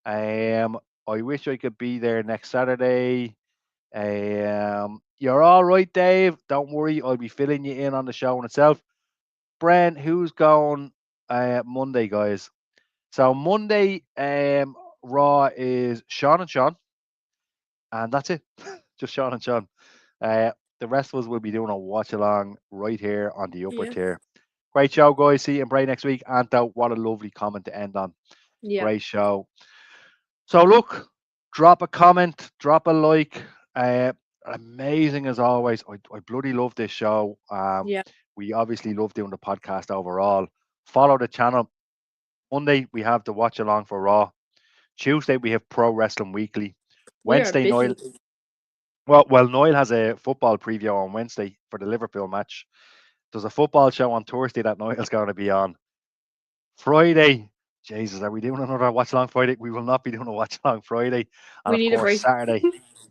I wish I could be there next Saturday. You're all right, Dave. Don't worry. I'll be filling you in on the show in itself. Bren, who's going Monday, guys? So Monday, Raw is Sean and Sean. And that's it. Just Sean and Sean. The rest of us will be doing a watch along right here on the upper tier. Great show, guys. See you in Bray next week. Anto, what a lovely comment to end on. Great show. So look, drop a comment, drop a like. Amazing as always. I bloody love this show. We obviously love doing the podcast overall. Follow the channel. Monday we have the watch along for Raw. Tuesday we have Pro Wrestling Weekly. Wednesday, Noel. Well, Noel has a football preview on Wednesday for the Liverpool match. There's a football show on Thursday that Noel's going to be on. Friday, Jesus, are we doing another watch along Friday? We will not be doing a watch along Friday. And of course,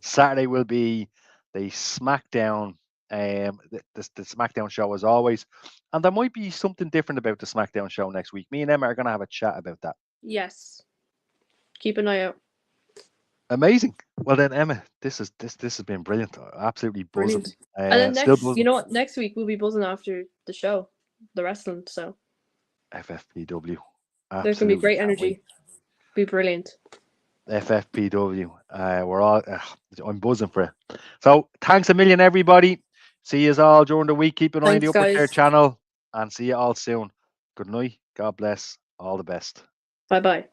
Saturday will be the SmackDown, the SmackDown show as always. And there might be something different about the SmackDown show next week. Me and Emma are going to have a chat about that. Yes. Keep an eye out. Amazing. Well then, Emma, this has been brilliant. Absolutely buzzing. And then next week we'll be buzzing after the show, the wrestling. So FFPW. There's gonna be great energy. Be brilliant. FFPW. We're all. I'm buzzing for it. So thanks a million, everybody. See you all during the week. Keep an eye on the Upper Tier channel, and see you all soon. Good night. God bless. All the best. Bye bye.